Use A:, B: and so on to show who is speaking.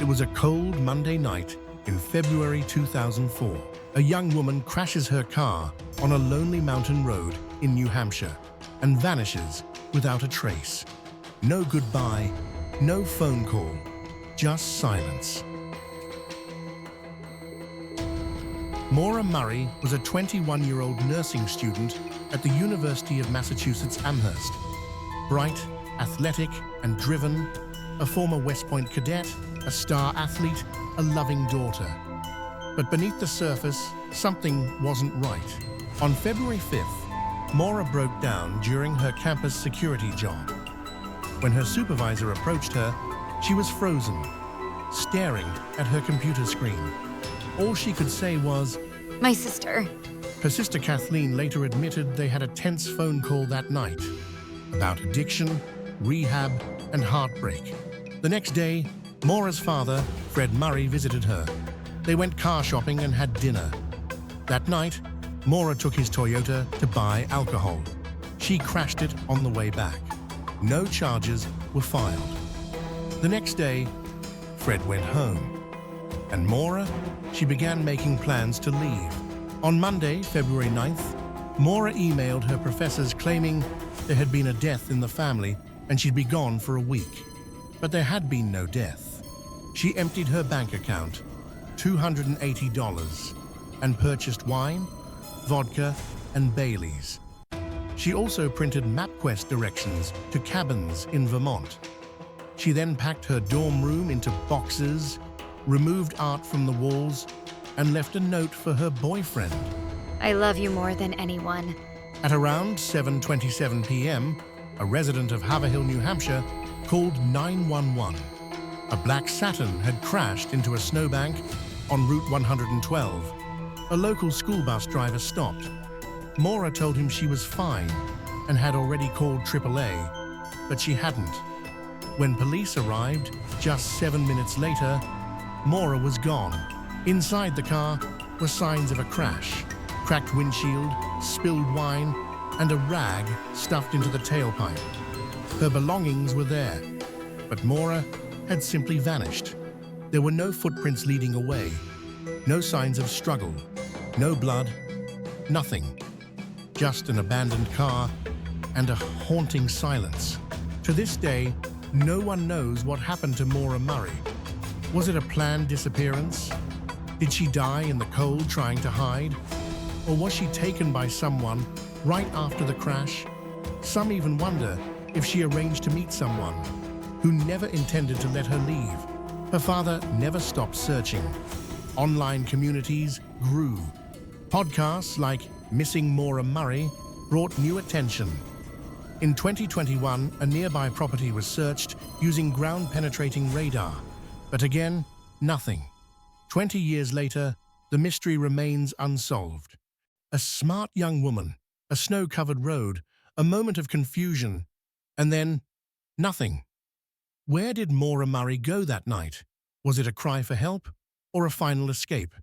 A: It was a cold Monday night in February 2004. A young woman crashes her car on a lonely mountain road in New Hampshire and vanishes without a trace. No goodbye, no phone call, just silence. Maura Murray was a 21-year-old nursing student at the University of Massachusetts Amherst. Bright, athletic, and driven, a former West Point cadet, a star athlete, a loving daughter. But beneath the surface, something wasn't right. On February 5th, Maura broke down during her campus security job. When her supervisor approached her, she was frozen, staring at her computer screen. All she could say was,
B: "My sister."
A: Her sister Kathleen later admitted they had a tense phone call that night about addiction, rehab, and heartbreak. The next day, Maura's father, Fred Murray, visited her. They went car shopping and had dinner. That night, Maura took his Toyota to buy alcohol. She crashed it on the way back. No charges were filed. The next day, Fred went home. And Maura, she began making plans to leave. On Monday, February 9th, Maura emailed her professors claiming there had been a death in the family and she'd be gone for a week. But there had been no death. She emptied her bank account, $280, and purchased wine, vodka, and Baileys. She also printed MapQuest directions to cabins in Vermont. She then packed her dorm room into boxes, removed art from the walls, and left a note for her boyfriend.
B: "I love you more than anyone."
A: At around 7:27 p.m., a resident of Haverhill, New Hampshire, called 911. A black Saturn had crashed into a snowbank on Route 112. A local school bus driver stopped. Maura told him she was fine and had already called AAA, but she hadn't. When police arrived, just 7 minutes later, Maura was gone. Inside the car were signs of a crash: cracked windshield, spilled wine, and a rag stuffed into the tailpipe. Her belongings were there, but Maura had simply vanished. There were no footprints leading away, no signs of struggle, no blood, nothing. Just an abandoned car and a haunting silence. To this day, no one knows what happened to Maura Murray. Was it a planned disappearance? Did she die in the cold trying to hide? Or was she taken by someone right after the crash? Some even wonder if she arranged to meet someone who never intended to let her leave. Her father never stopped searching. Online communities grew. Podcasts like Missing Maura Murray brought new attention. In 2021, a nearby property was searched using ground-penetrating radar. But again, nothing. 20 years later, the mystery remains unsolved. A smart young woman, a snow-covered road, a moment of confusion, and then nothing. Where did Maura Murray go that night? Was it a cry for help or a final escape?